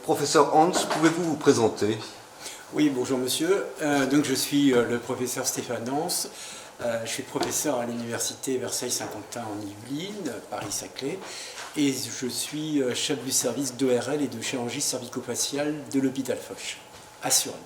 Professeur Hans, pouvez-vous vous présenter? Oui, bonjour monsieur. Donc je suis le professeur Stéphane Hans. Je suis professeur à l'université Versailles-Saint-Quentin en Yvelines, Paris-Saclay, et je suis chef du service d'ORL et de chirurgie cervico-faciale de l'hôpital Foch, à Suresnes.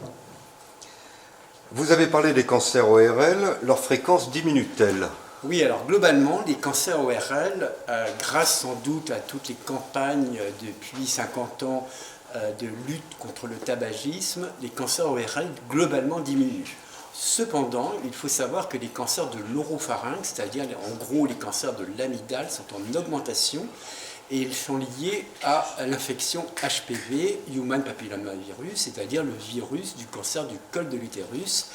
Vous avez parlé des cancers ORL, leur fréquence diminue-t-elle? Oui, alors globalement, les cancers ORL, grâce sans doute à toutes les campagnes depuis 50 ans de lutte contre le tabagisme, les cancers ORL globalement diminuent. Cependant, il faut savoir que les cancers de l'oropharynx, c'est-à-dire en gros les cancers de l'amygdale, sont en augmentation et ils sont liés à l'infection HPV, Human Papillomavirus, c'est-à-dire le virus du cancer du col de l'utérus.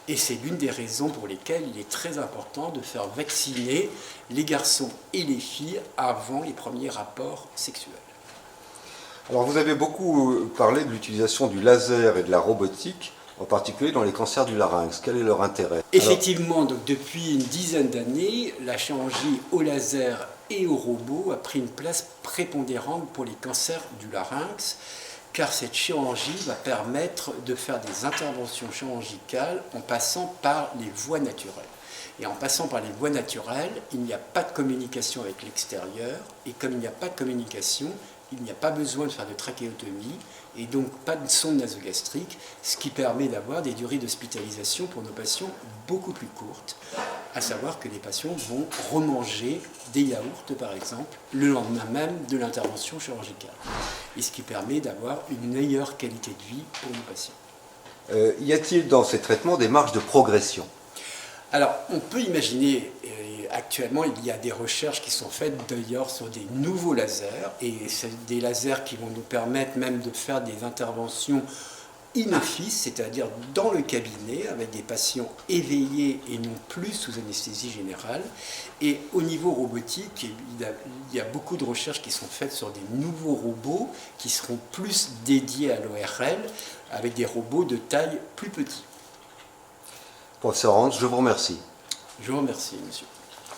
Et c'est l'une des raisons pour lesquelles il est très important de faire vacciner les garçons et les filles avant les premiers rapports sexuels. Alors vous avez beaucoup parlé de l'utilisation du laser et de la robotique, en particulier dans les cancers du larynx. Quel est leur intérêt? Effectivement, donc depuis une dizaine d'années, la chirurgie au laser et au robot a pris une place prépondérante pour les cancers du larynx, car cette chirurgie va permettre de faire des interventions chirurgicales en passant par les voies naturelles. Et en passant par les voies naturelles, il n'y a pas de communication avec l'extérieur, et comme il n'y a pas de communication, il n'y a pas besoin de faire de trachéotomie, et donc pas de sonde nasogastrique, ce qui permet d'avoir des durées d'hospitalisation pour nos patients beaucoup plus courtes, à savoir que les patients vont remanger des yaourts, par exemple, le lendemain même de l'intervention chirurgicale, et ce qui permet d'avoir une meilleure qualité de vie pour nos patients. Y a-t-il dans ces traitements des marges de progression? Alors, on peut imaginer, actuellement, il y a des recherches qui sont faites d'ailleurs sur des nouveaux lasers, et c'est des lasers qui vont nous permettre même de faire des interventions in-office, c'est-à-dire dans le cabinet, avec des patients éveillés et non plus sous anesthésie générale. Et au niveau robotique, il y a beaucoup de recherches qui sont faites sur des nouveaux robots qui seront plus dédiés à l'ORL, avec des robots de taille plus petite. Professeur Hans, je vous remercie. Je vous remercie, monsieur.